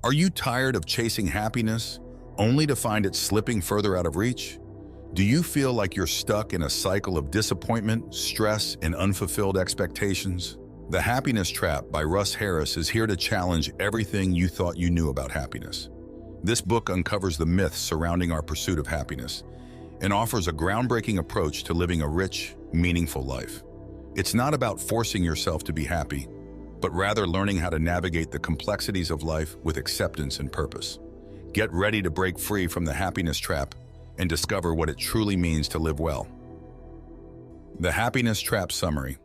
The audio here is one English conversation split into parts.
Are you tired of chasing happiness, only to find it slipping further out of reach? Do you feel like you're stuck in a cycle of disappointment, stress, and unfulfilled expectations? The Happiness Trap by Russ Harris is here to challenge everything you thought you knew about happiness. This book uncovers the myths surrounding our pursuit of happiness and offers a groundbreaking approach to living a rich, meaningful life. It's not about forcing yourself to be happy, but rather learning how to navigate the complexities of life with acceptance and purpose. Get ready to break free from the happiness trap and discover what it truly means to live well. The Happiness Trap Summary.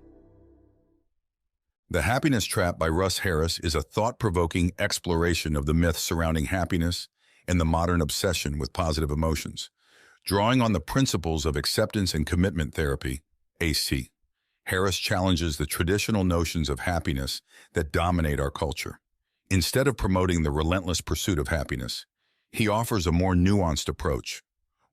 The Happiness Trap by Russ Harris is a thought-provoking exploration of the myths surrounding happiness and the modern obsession with positive emotions. Drawing on the principles of acceptance and commitment therapy, AC, Harris challenges the traditional notions of happiness that dominate our culture. Instead of promoting the relentless pursuit of happiness, he offers a more nuanced approach,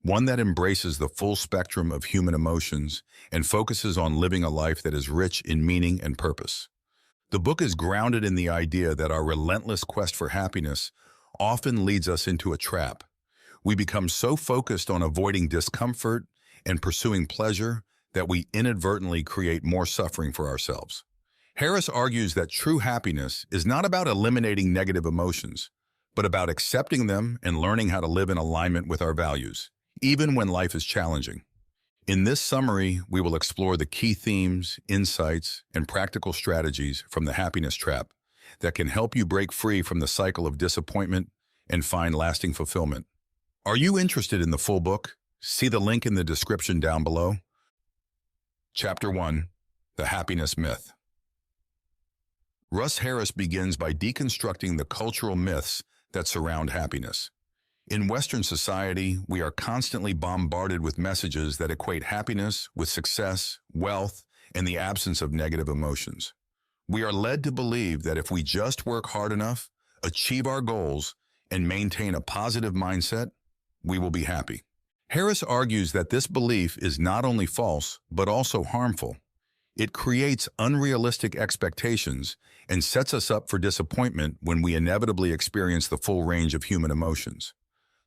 one that embraces the full spectrum of human emotions and focuses on living a life that is rich in meaning and purpose. The book is grounded in the idea that our relentless quest for happiness often leads us into a trap. We become so focused on avoiding discomfort and pursuing pleasure that we inadvertently create more suffering for ourselves. Harris argues that true happiness is not about eliminating negative emotions, but about accepting them and learning how to live in alignment with our values, even when life is challenging. In this summary, we will explore the key themes, insights, and practical strategies from the happiness trap that can help you break free from the cycle of disappointment and find lasting fulfillment. Are you interested in the full book? See the link in the description down below. Chapter 1. The Happiness Myth. Russ Harris begins by deconstructing the cultural myths that surround happiness. In Western society, we are constantly bombarded with messages that equate happiness with success, wealth, and the absence of negative emotions. We are led to believe that if we just work hard enough, achieve our goals, and maintain a positive mindset, we will be happy. Harris argues that this belief is not only false, but also harmful. It creates unrealistic expectations and sets us up for disappointment when we inevitably experience the full range of human emotions.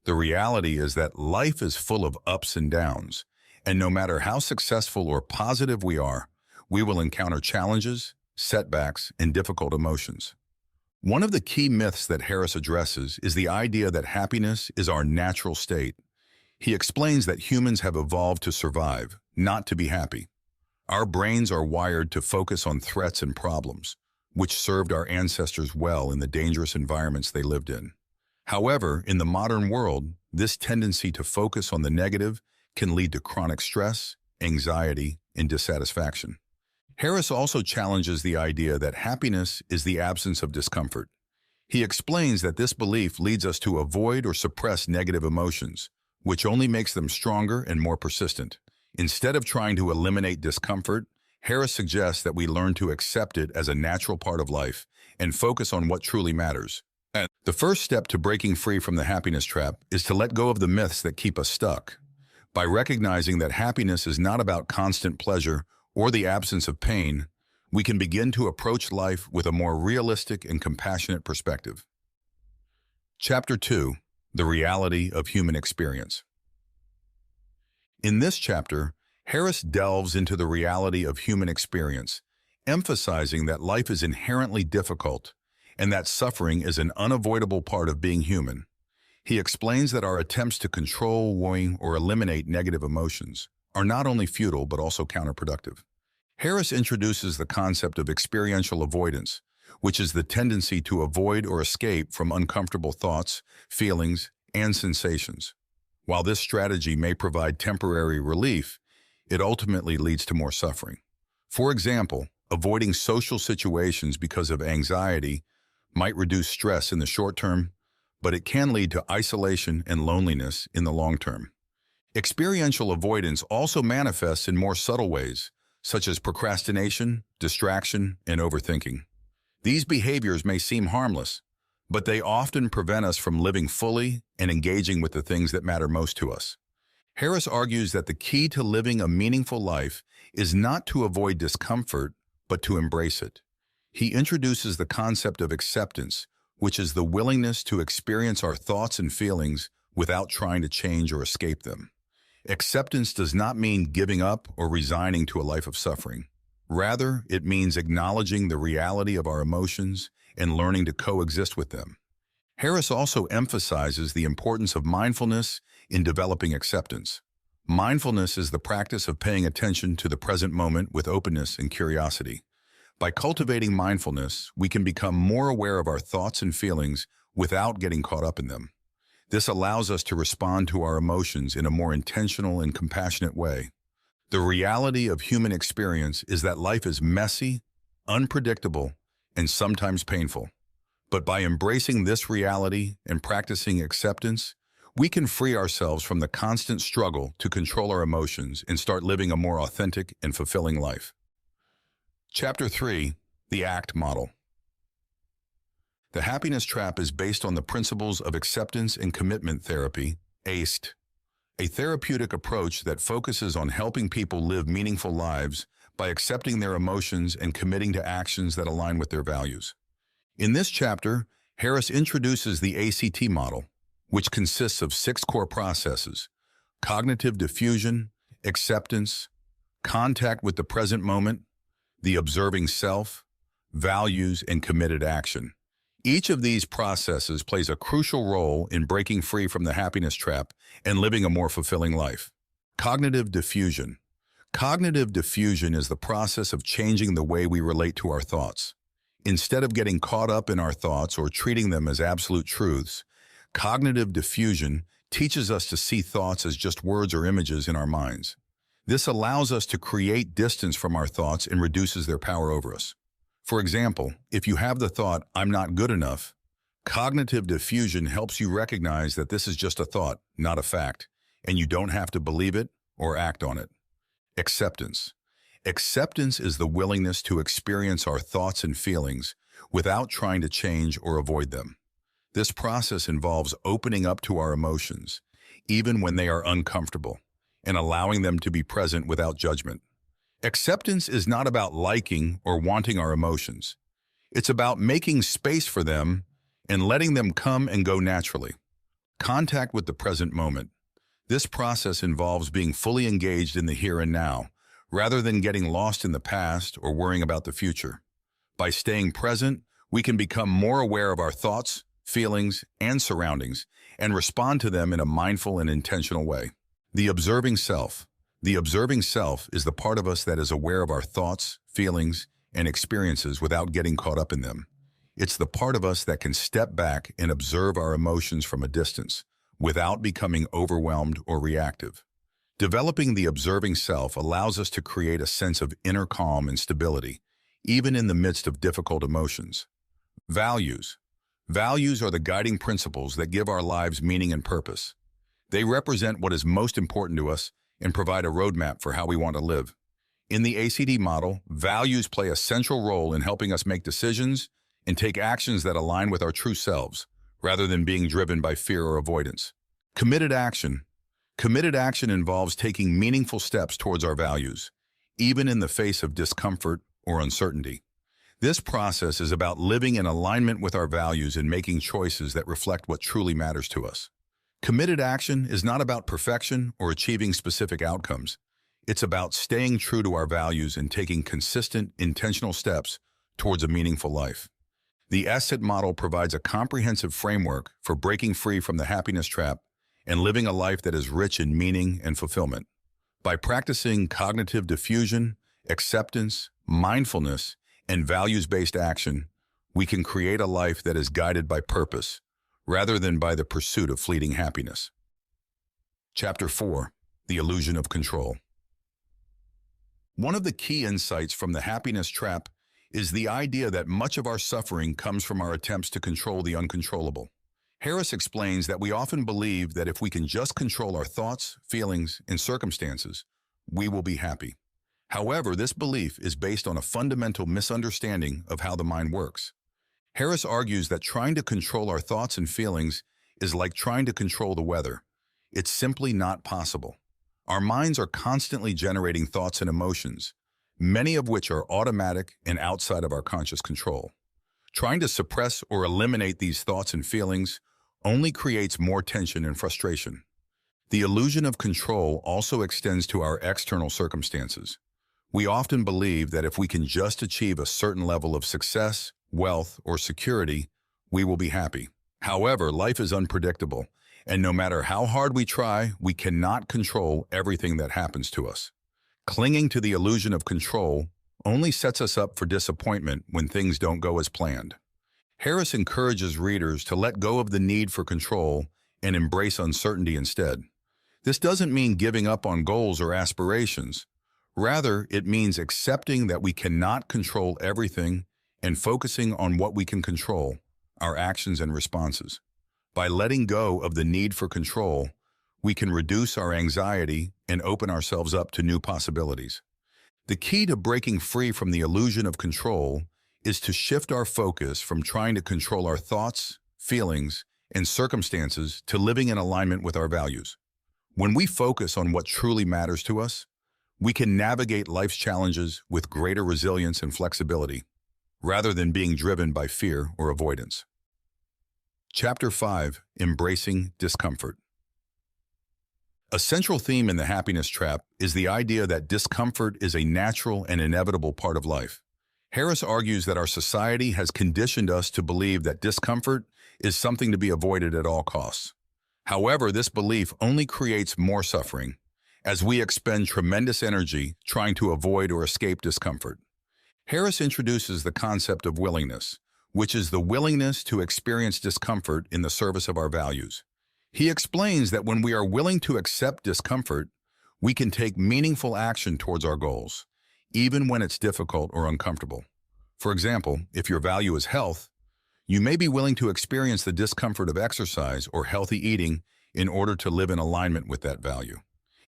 The reality is that life is full of ups and downs, and no matter how successful or positive we are, we will encounter challenges, setbacks, and difficult emotions. One of the key myths that Harris addresses is the idea that happiness is our natural state. He explains that humans have evolved to survive, not to be happy. Our brains are wired to focus on threats and problems, which served our ancestors well in the dangerous environments they lived in. However, in the modern world, this tendency to focus on the negative can lead to chronic stress, anxiety, and dissatisfaction. Harris also challenges the idea that happiness is the absence of discomfort. He explains that this belief leads us to avoid or suppress negative emotions, which only makes them stronger and more persistent. Instead of trying to eliminate discomfort, Harris suggests that we learn to accept it as a natural part of life and focus on what truly matters. And the first step to breaking free from the happiness trap is to let go of the myths that keep us stuck. By recognizing that happiness is not about constant pleasure or the absence of pain, we can begin to approach life with a more realistic and compassionate perspective. Chapter 2. The Reality of Human Experience. In this chapter, Harris delves into the reality of human experience, emphasizing that life is inherently difficult and that suffering is an unavoidable part of being human. He explains that our attempts to control, worry, or eliminate negative emotions are not only futile but also counterproductive. Harris introduces the concept of experiential avoidance, which is the tendency to avoid or escape from uncomfortable thoughts, feelings, and sensations. While this strategy may provide temporary relief, it ultimately leads to more suffering. For example, avoiding social situations because of anxiety might reduce stress in the short term, but it can lead to isolation and loneliness in the long term. Experiential avoidance also manifests in more subtle ways, such as procrastination, distraction, and overthinking. These behaviors may seem harmless, but they often prevent us from living fully and engaging with the things that matter most to us. Harris argues that the key to living a meaningful life is not to avoid discomfort, but to embrace it. He introduces the concept of acceptance, which is the willingness to experience our thoughts and feelings without trying to change or escape them. Acceptance does not mean giving up or resigning to a life of suffering. Rather, it means acknowledging the reality of our emotions and learning to coexist with them. Harris also emphasizes the importance of mindfulness in developing acceptance. Mindfulness is the practice of paying attention to the present moment with openness and curiosity. By cultivating mindfulness, we can become more aware of our thoughts and feelings without getting caught up in them. This allows us to respond to our emotions in a more intentional and compassionate way. The reality of human experience is that life is messy, unpredictable, and sometimes painful. But by embracing this reality and practicing acceptance, we can free ourselves from the constant struggle to control our emotions and start living a more authentic and fulfilling life. Chapter 3, The ACT Model. The happiness trap is based on the principles of acceptance and commitment therapy, ACT, a therapeutic approach that focuses on helping people live meaningful lives by accepting their emotions and committing to actions that align with their values. In this chapter, Harris introduces the ACT model, which consists of 6 core processes: cognitive diffusion, acceptance, contact with the present moment, the observing self, values, and committed action. Each of these processes plays a crucial role in breaking free from the happiness trap and living a more fulfilling life. Cognitive diffusion. Cognitive diffusion is the process of changing the way we relate to our thoughts. Instead of getting caught up in our thoughts or treating them as absolute truths, cognitive diffusion teaches us to see thoughts as just words or images in our minds. This allows us to create distance from our thoughts and reduces their power over us. For example, if you have the thought, "I'm not good enough," cognitive diffusion helps you recognize that this is just a thought, not a fact, and you don't have to believe it or act on it. Acceptance. Acceptance is the willingness to experience our thoughts and feelings without trying to change or avoid them. This process involves opening up to our emotions, even when they are uncomfortable, and allowing them to be present without judgment. Acceptance is not about liking or wanting our emotions. It's about making space for them and letting them come and go naturally. Contact with the present moment. This process involves being fully engaged in the here and now, rather than getting lost in the past or worrying about the future. By staying present, we can become more aware of our thoughts, feelings, and surroundings, and respond to them in a mindful and intentional way. The observing self. The observing self is the part of us that is aware of our thoughts, feelings, and experiences without getting caught up in them. It's the part of us that can step back and observe our emotions from a distance, without becoming overwhelmed or reactive. Developing the observing self allows us to create a sense of inner calm and stability, even in the midst of difficult emotions. Values. Values are the guiding principles that give our lives meaning and purpose. They represent what is most important to us and provide a roadmap for how we want to live. In the ACT model, values play a central role in helping us make decisions and take actions that align with our true selves, rather than being driven by fear or avoidance. Committed action. Committed action involves taking meaningful steps towards our values, even in the face of discomfort or uncertainty. This process is about living in alignment with our values and making choices that reflect what truly matters to us. Committed action is not about perfection or achieving specific outcomes. It's about staying true to our values and taking consistent, intentional steps towards a meaningful life. The ACT model provides a comprehensive framework for breaking free from the happiness trap and living a life that is rich in meaning and fulfillment. By practicing cognitive diffusion, acceptance, mindfulness, and values-based action, we can create a life that is guided by purpose, rather than by the pursuit of fleeting happiness. Chapter 4, The Illusion of Control. One of the key insights from the happiness trap is the idea that much of our suffering comes from our attempts to control the uncontrollable. Harris explains that we often believe that if we can just control our thoughts, feelings, and circumstances, we will be happy. However, this belief is based on a fundamental misunderstanding of how the mind works. Harris argues that trying to control our thoughts and feelings is like trying to control the weather. It's simply not possible. Our minds are constantly generating thoughts and emotions, many of which are automatic and outside of our conscious control. Trying to suppress or eliminate these thoughts and feelings only creates more tension and frustration. The illusion of control also extends to our external circumstances. We often believe that if we can just achieve a certain level of success, wealth, or security, we will be happy. However, life is unpredictable, and no matter how hard we try, we cannot control everything that happens to us. Clinging to the illusion of control only sets us up for disappointment when things don't go as planned. Harris encourages readers to let go of the need for control and embrace uncertainty instead. This doesn't mean giving up on goals or aspirations. Rather, it means accepting that we cannot control everything and focusing on what we can control, our actions and responses. By letting go of the need for control, we can reduce our anxiety and open ourselves up to new possibilities. The key to breaking free from the illusion of control is to shift our focus from trying to control our thoughts, feelings, and circumstances to living in alignment with our values. When we focus on what truly matters to us, we can navigate life's challenges with greater resilience and flexibility, rather than being driven by fear or avoidance. Chapter 5. Embracing Discomfort. A central theme in the happiness trap is the idea that discomfort is a natural and inevitable part of life. Harris argues that our society has conditioned us to believe that discomfort is something to be avoided at all costs. However, this belief only creates more suffering, as we expend tremendous energy trying to avoid or escape discomfort. Harris introduces the concept of willingness, which is the willingness to experience discomfort in the service of our values. He explains that when we are willing to accept discomfort, we can take meaningful action towards our goals, even when it's difficult or uncomfortable. For example, if your value is health, you may be willing to experience the discomfort of exercise or healthy eating in order to live in alignment with that value.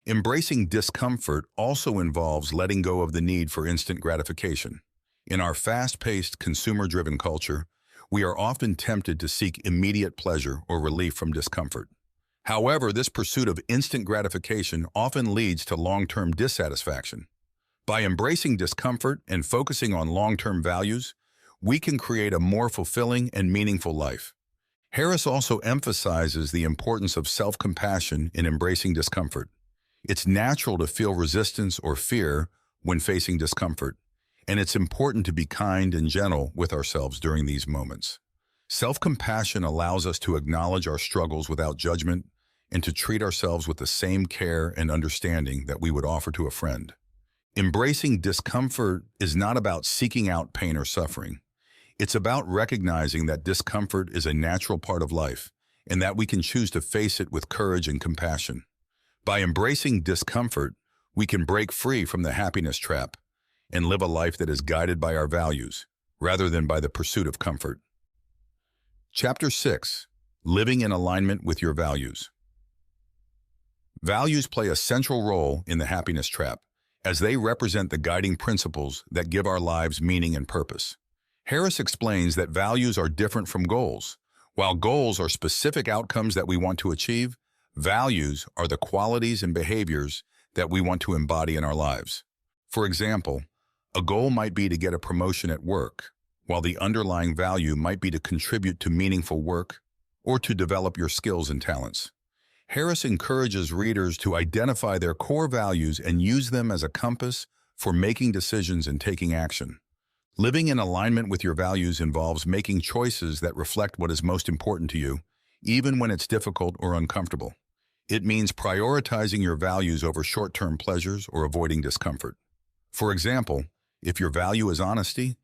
Embracing discomfort also involves letting go of the need for instant gratification. In our fast-paced, consumer-driven culture, we are often tempted to seek immediate pleasure or relief from discomfort. However, this pursuit of instant gratification often leads to long-term dissatisfaction. By embracing discomfort and focusing on long-term values, we can create a more fulfilling and meaningful life. Harris also emphasizes the importance of self-compassion in embracing discomfort. It's natural to feel resistance or fear when facing discomfort, and it's important to be kind and gentle with ourselves during these moments. Self-compassion allows us to acknowledge our struggles without judgment and to treat ourselves with the same care and understanding that we would offer to a friend. Embracing discomfort is not about seeking out pain or suffering. It's about recognizing that discomfort is a natural part of life and that we can choose to face it with courage and compassion. By embracing discomfort, we can break free from the happiness trap and live a life that is guided by our values, rather than by the pursuit of comfort. Chapter 6. Living in Alignment with Your Values. Values play a central role in the happiness trap, as they represent the guiding principles that give our lives meaning and purpose. Harris explains that values are different from goals. While goals are specific outcomes that we want to achieve, values are the qualities and behaviors that we want to embody in our lives. For example, a goal might be to get a promotion at work, while the underlying value might be to contribute to meaningful work or to develop your skills and talents. Harris encourages readers to identify their core values and use them as a compass for making decisions and taking action. Living in alignment with your values involves making choices that reflect what is most important to you, even when it's difficult or uncomfortable. It means prioritizing your values over short-term pleasures or avoiding discomfort. For example, if your value is honesty,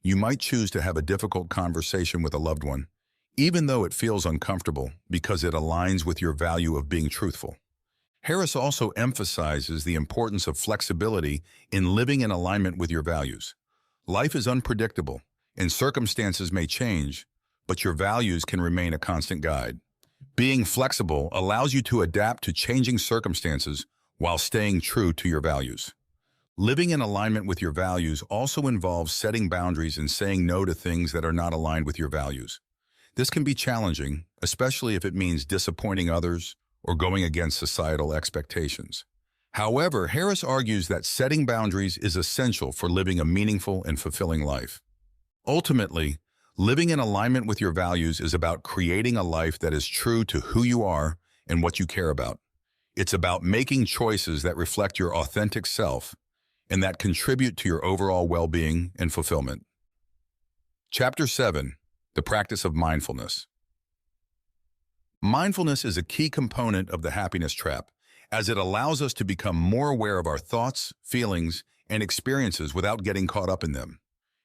you might choose to have a difficult conversation with a loved one, even though it feels uncomfortable because it aligns with your value of being truthful. Harris also emphasizes the importance of flexibility in living in alignment with your values. Life is unpredictable, and circumstances may change, but your values can remain a constant guide. Being flexible allows you to adapt to changing circumstances while staying true to your values. Living in alignment with your values also involves setting boundaries and saying no to things that are not aligned with your values. This can be challenging, especially if it means disappointing others or going against societal expectations. However, Harris argues that setting boundaries is essential for living a meaningful and fulfilling life. Ultimately, Living in alignment with your values is about creating a life that is true to who you are and what you care about. It's about making choices that reflect your authentic self and that contribute to your overall well-being and fulfillment. Chapter 7, The Practice of Mindfulness. Mindfulness is a key component of the happiness trap, as it allows us to become more aware of our thoughts, feelings, and experiences without getting caught up in them.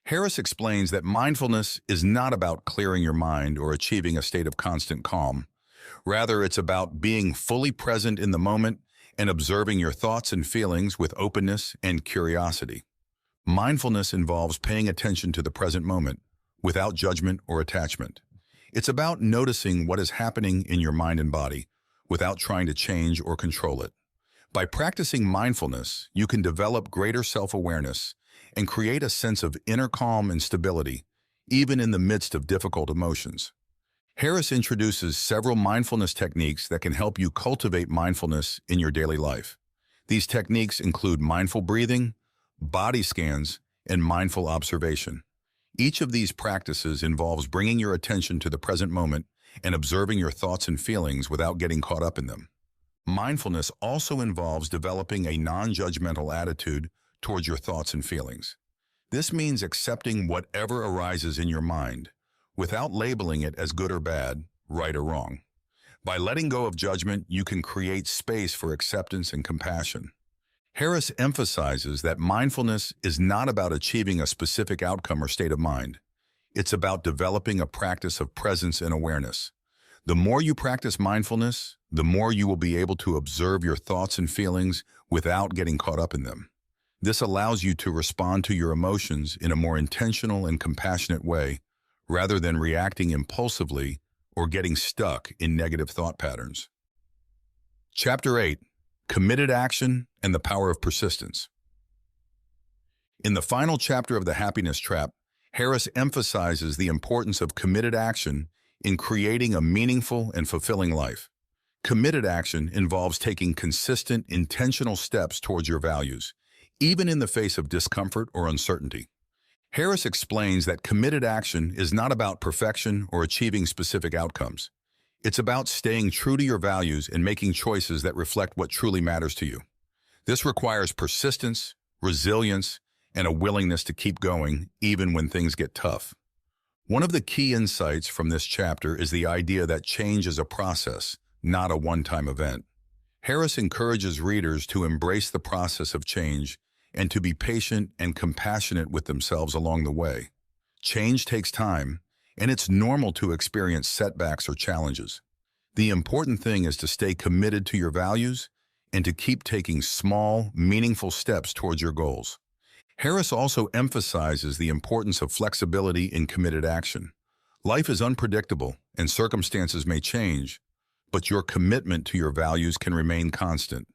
Harris explains that mindfulness is not about clearing your mind or achieving a state of constant calm. Rather, it's about being fully present in the moment and observing your thoughts and feelings with openness and curiosity. Mindfulness involves paying attention to the present moment without judgment or attachment. It's about noticing what is happening in your mind and body without trying to change or control it. By practicing mindfulness, you can develop greater self-awareness and create a sense of inner calm and stability, even in the midst of difficult emotions. Harris introduces several mindfulness techniques that can help you cultivate mindfulness in your daily life. These techniques include mindful breathing, body scans, and mindful observation. Each of these practices involves bringing your attention to the present moment and observing your thoughts and feelings without getting caught up in them. Mindfulness also involves developing a non-judgmental attitude towards your thoughts and feelings. This means accepting whatever arises in your mind, without labeling it as good or bad, right or wrong. By letting go of judgment, you can create space for acceptance and compassion. Harris emphasizes that mindfulness is not about achieving a specific outcome or state of mind. It's about developing a practice of presence and awareness. The more you practice mindfulness, the more you will be able to observe your thoughts and feelings without getting caught up in them. This allows you to respond to your emotions in a more intentional and compassionate way, rather than reacting impulsively or getting stuck in negative thought patterns. Chapter 8, Committed Action and the Power of Persistence. In the final chapter of The Happiness Trap, Harris emphasizes the importance of committed action in creating a meaningful and fulfilling life. Committed action involves taking consistent, intentional steps towards your values, even in the face of discomfort or uncertainty. Harris explains that committed action is not about perfection or achieving specific outcomes. It's about staying true to your values and making choices that reflect what truly matters to you. This requires persistence, resilience, and a willingness to keep going even when things get tough. One of the key insights from this chapter is the idea that change is a process, not a one-time event. Harris encourages readers to embrace the process of change and to be patient and compassionate with themselves along the way. Change takes time, and it's normal to experience setbacks or challenges. The important thing is to stay committed to your values and to keep taking small, meaningful steps towards your goals. Harris also emphasizes the importance of flexibility in committed action. Life is unpredictable and circumstances may change, but your commitment to your values can remain constant.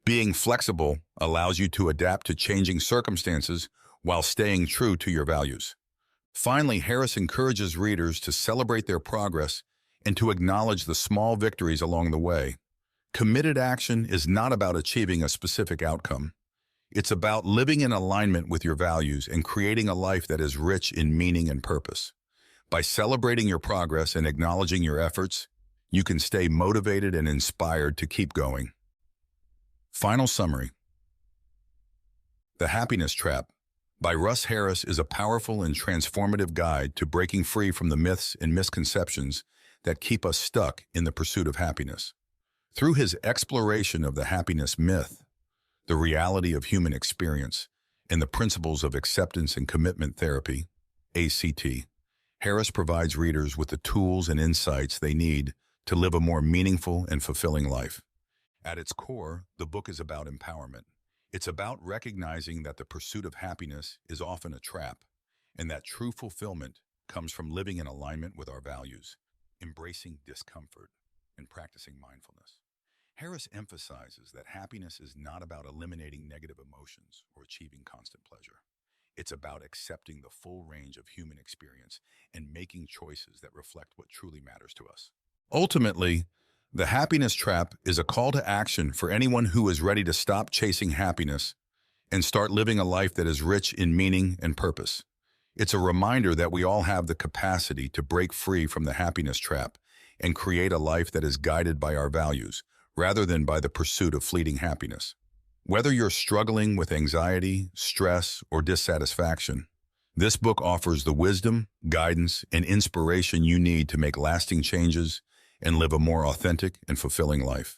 Being flexible allows you to adapt to changing circumstances while staying true to your values. Finally, Harris encourages readers to celebrate their progress and to acknowledge the small victories along the way. Committed action is not about achieving a specific outcome. It's about living in alignment with your values and creating a life that is rich in meaning and purpose. By celebrating your progress and acknowledging your efforts, you can stay motivated and inspired to keep going. Final summary. The Happiness Trap by Russ Harris is a powerful and transformative guide to breaking free from the myths and misconceptions that keep us stuck in the pursuit of happiness. Through his exploration of the happiness myth, the reality of human experience, and the principles of acceptance and commitment therapy, ACT, Harris provides readers with the tools and insights they need to live a more meaningful and fulfilling life. At its core, the book is about empowerment. It's about recognizing that the pursuit of happiness is often a trap, and that true fulfillment comes from living in alignment with our values, embracing discomfort, and practicing mindfulness. Harris emphasizes that happiness is not about eliminating negative emotions or achieving constant pleasure. It's about accepting the full range of human experience and making choices that reflect what truly matters to us. Ultimately, The Happiness Trap is a call to action for anyone who is ready to stop chasing happiness and start living a life that is rich in meaning and purpose. It's a reminder that we all have the capacity to break free from the happiness trap and create a life that is guided by our values, rather than by the pursuit of fleeting happiness. Whether you're struggling with anxiety, stress, or dissatisfaction, this book offers the wisdom, guidance, and inspiration you need to make lasting changes and live a more authentic and fulfilling life.